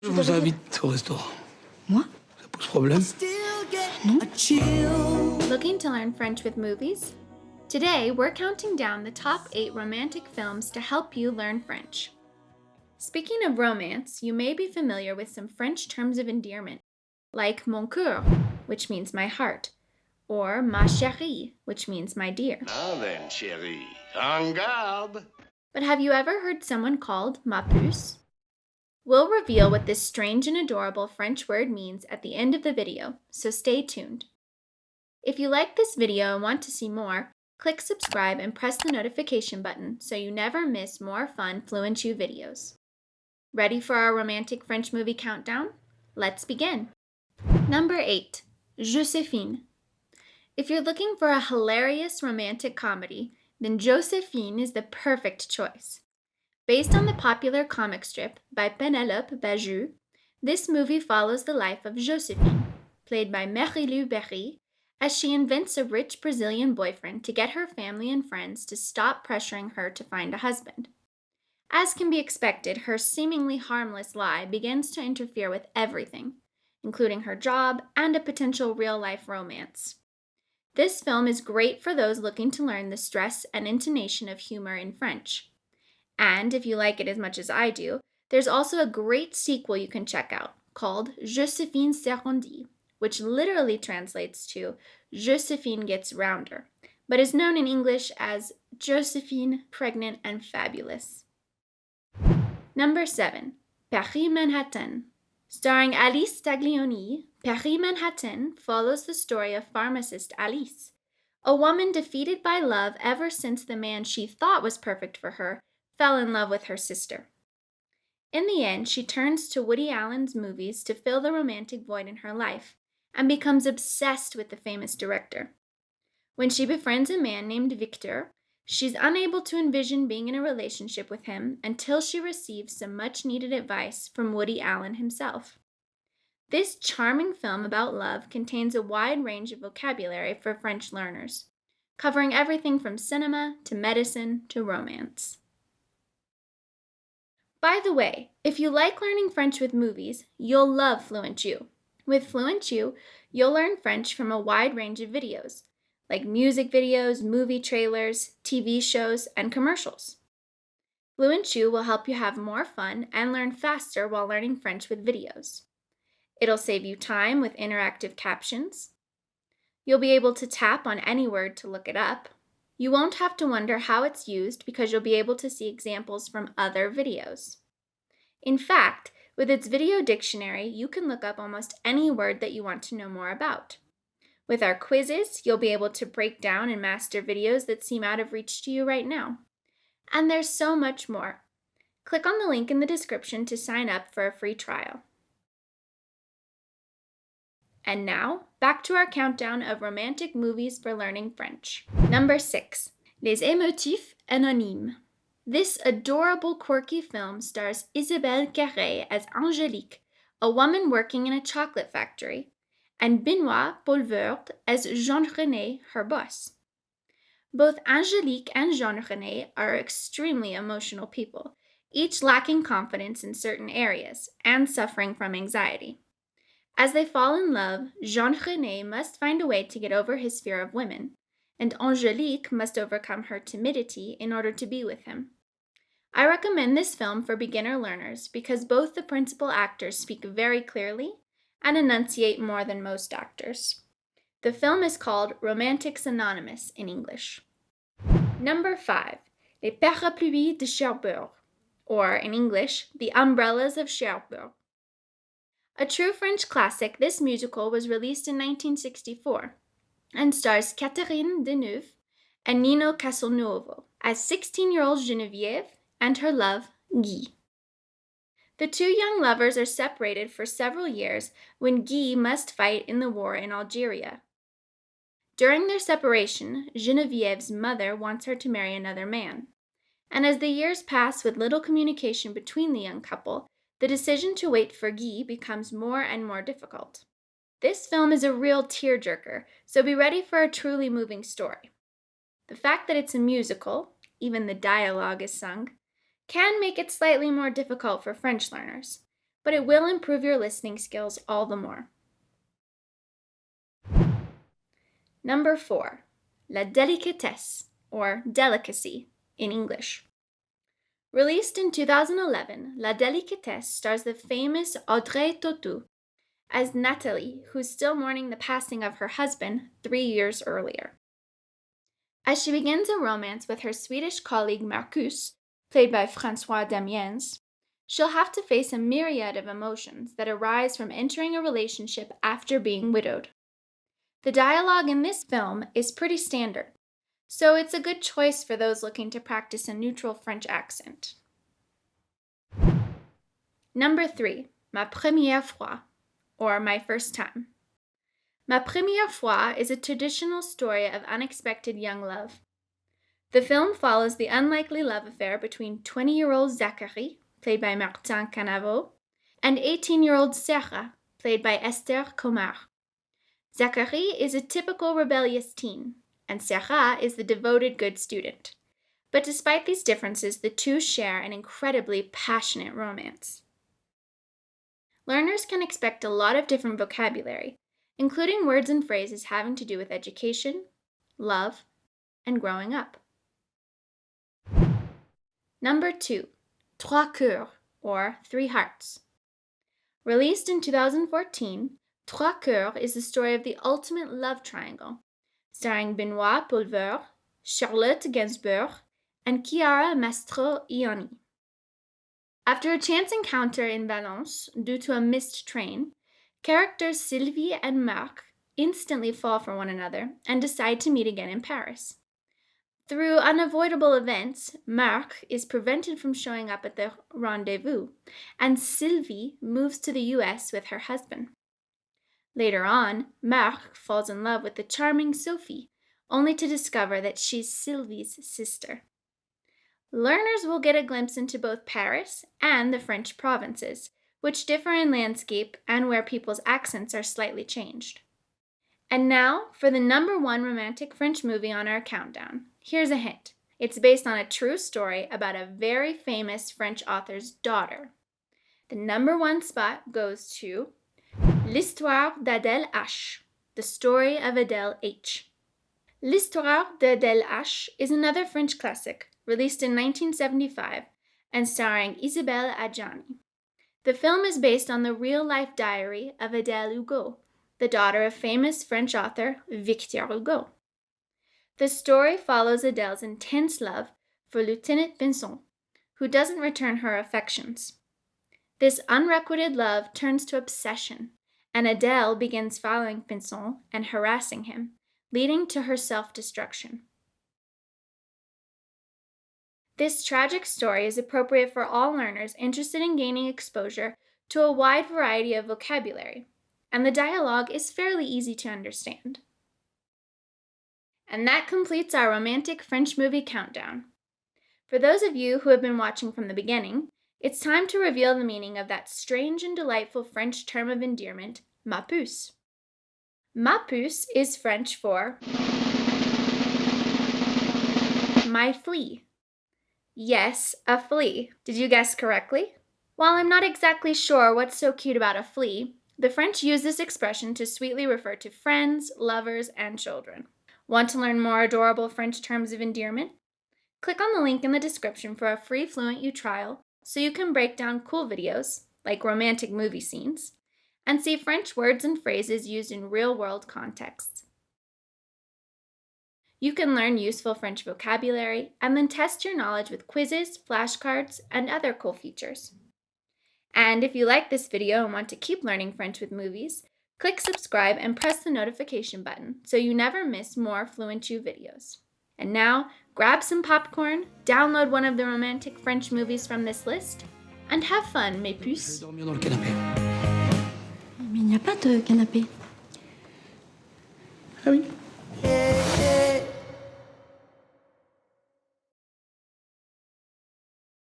Je vous invite au restaurant. Moi? Ça pose problème? Looking to learn French with movies? Today, we're counting down the top 8 romantic films to help you learn French. Speaking of romance, you may be familiar with some French terms of endearment, like mon cœur, which means my heart, or ma chérie, which means my dear. Now then, chérie, en garde. But have you ever heard someone called ma puce? We'll reveal what this strange and adorable French word means at the end of the video, so stay tuned. If you like this video and want to see more, click subscribe and press the notification button so you never miss more fun FluentU videos. Ready for our romantic French movie countdown? Let's begin. Number 8, Joséphine. If you're looking for a hilarious romantic comedy, then Joséphine is the perfect choice. Based on the popular comic strip by Penelope Bajou, this movie follows the life of Joséphine, played by Marilu Berry, as she invents a rich Brazilian boyfriend to get her family and friends to stop pressuring her to find a husband. As can be expected, her seemingly harmless lie begins to interfere with everything, including her job and a potential real-life romance. This film is great for those looking to learn the stress and intonation of humor in French. And if you like it as much as I do, there's also a great sequel you can check out called Joséphine s'arrondit, which literally translates to Joséphine gets rounder, but is known in English as Joséphine, Pregnant and Fabulous. Number 7, Patti Manhattan. Starring Alice Taglioni, Patti Manhattan follows the story of pharmacist Alice, a woman defeated by love ever since the man she thought was perfect for her fell in love with her sister. In the end, she turns to Woody Allen's movies to fill the romantic void in her life and becomes obsessed with the famous director. When she befriends a man named Victor, she's unable to envision being in a relationship with him until she receives some much-needed advice from Woody Allen himself. This charming film about love contains a wide range of vocabulary for French learners, covering everything from cinema to medicine to romance. By the way, if you like learning French with movies, you'll love FluentU. With FluentU, you'll learn French from a wide range of videos, like music videos, movie trailers, TV shows, and commercials. FluentU will help you have more fun and learn faster while learning French with videos. It'll save you time with interactive captions. You'll be able to tap on any word to look it up. You won't have to wonder how it's used because you'll be able to see examples from other videos. In fact, with its video dictionary, you can look up almost any word that you want to know more about. With our quizzes, you'll be able to break down and master videos that seem out of reach to you right now. And there's so much more. Click on the link in the description to sign up for a free trial. And now, back to our countdown of romantic movies for learning French. Number 6, Les A Motif anonymes. This adorable, quirky film stars Isabelle Carré as Angélique, a woman working in a chocolate factory, and Benoît Poelvoorde as Jean-René, her boss. Both Angélique and Jean-René are extremely emotional people, each lacking confidence in certain areas and suffering from anxiety. As they fall in love, Jean-René must find a way to get over his fear of women, and Angélique must overcome her timidity in order to be with him. I recommend this film for beginner learners because both the principal actors speak very clearly and enunciate more than most actors. The film is called Romantics Anonymous in English. Number 5, Les Parapluies de Cherbourg, or in English, The Umbrellas of Cherbourg. A true French classic, this musical was released in 1964 and stars Catherine Deneuve and Nino Castelnuovo as 16-year-old Geneviève and her love, Guy. The two young lovers are separated for several years when Guy must fight in the war in Algeria. During their separation, Geneviève's mother wants her to marry another man, and as the years pass with little communication between the young couple, the decision to wait for Guy becomes more and more difficult. This film is a real tearjerker, so be ready for a truly moving story. The fact that it's a musical, even the dialogue is sung, can make it slightly more difficult for French learners, but it will improve your listening skills all the more. Number 4, la délicatesse, or delicacy in English. Released in 2011, La Délicatesse stars the famous Audrey Tautou as Nathalie, who's still mourning the passing of her husband 3 years earlier. As she begins a romance with her Swedish colleague Marcus, played by François Damiens, she'll have to face a myriad of emotions that arise from entering a relationship after being widowed. The dialogue in this film is pretty standard, so it's a good choice for those looking to practice a neutral French accent. Number 3, Ma première fois, or My First Time. Ma première fois is a traditional story of unexpected young love. The film follows the unlikely love affair between 20-year-old Zachary, played by Martin Canaveau, and 18-year-old Sarah, played by Esther Comar. Zachary is a typical rebellious teen, and Sarah is the devoted good student. But despite these differences, the two share an incredibly passionate romance. Learners can expect a lot of different vocabulary, including words and phrases having to do with education, love, and growing up. Number 2, Trois Cœurs, or Three Hearts. Released in 2014, Trois Cœurs is the story of the ultimate love triangle, starring Benoît Poelvoorde, Charlotte Gainsbourg, and Chiara Mastroianni. After a chance encounter in Valence due to a missed train, characters Sylvie and Marc instantly fall for one another and decide to meet again in Paris. Through unavoidable events, Marc is prevented from showing up at the rendezvous, and Sylvie moves to the US with her husband. Later on, Marc falls in love with the charming Sophie, only to discover that she's Sylvie's sister. Learners will get a glimpse into both Paris and the French provinces, which differ in landscape and where people's accents are slightly changed. And now for the number 1 romantic French movie on our countdown. Here's a hint. It's based on a true story about a very famous French author's daughter. The number 1 spot goes to L'Histoire d'Adèle H., The Story of Adèle H. L'Histoire d'Adèle H. is another French classic, released in 1975 and starring Isabelle Adjani. The film is based on the real-life diary of Adèle Hugo, the daughter of famous French author Victor Hugo. The story follows Adèle's intense love for Lieutenant Pinson, who doesn't return her affections. This unrequited love turns to obsession, and Adèle begins following Pinson and harassing him, leading to her self-destruction. This tragic story is appropriate for all learners interested in gaining exposure to a wide variety of vocabulary, and the dialogue is fairly easy to understand. And that completes our romantic French movie countdown. For those of you who have been watching from the beginning, it's time to reveal the meaning of that strange and delightful French term of endearment, ma puce. Ma puce is French for my flea. Yes, a flea. Did you guess correctly? While I'm not exactly sure what's so cute about a flea, the French use this expression to sweetly refer to friends, lovers, and children. Want to learn more adorable French terms of endearment? Click on the link in the description for a free FluentU trial so you can break down cool videos, like romantic movie scenes, and see French words and phrases used in real-world contexts. You can learn useful French vocabulary and then test your knowledge with quizzes, flashcards, and other cool features. And if you like this video and want to keep learning French with movies, click subscribe and press the notification button so you never miss more FluentU videos. And now, grab some popcorn, download one of the romantic French movies from this list, and have fun, mes Je vais puces! dormir dans le canapé. Mais il n'y a pas de canapé. Ah oui?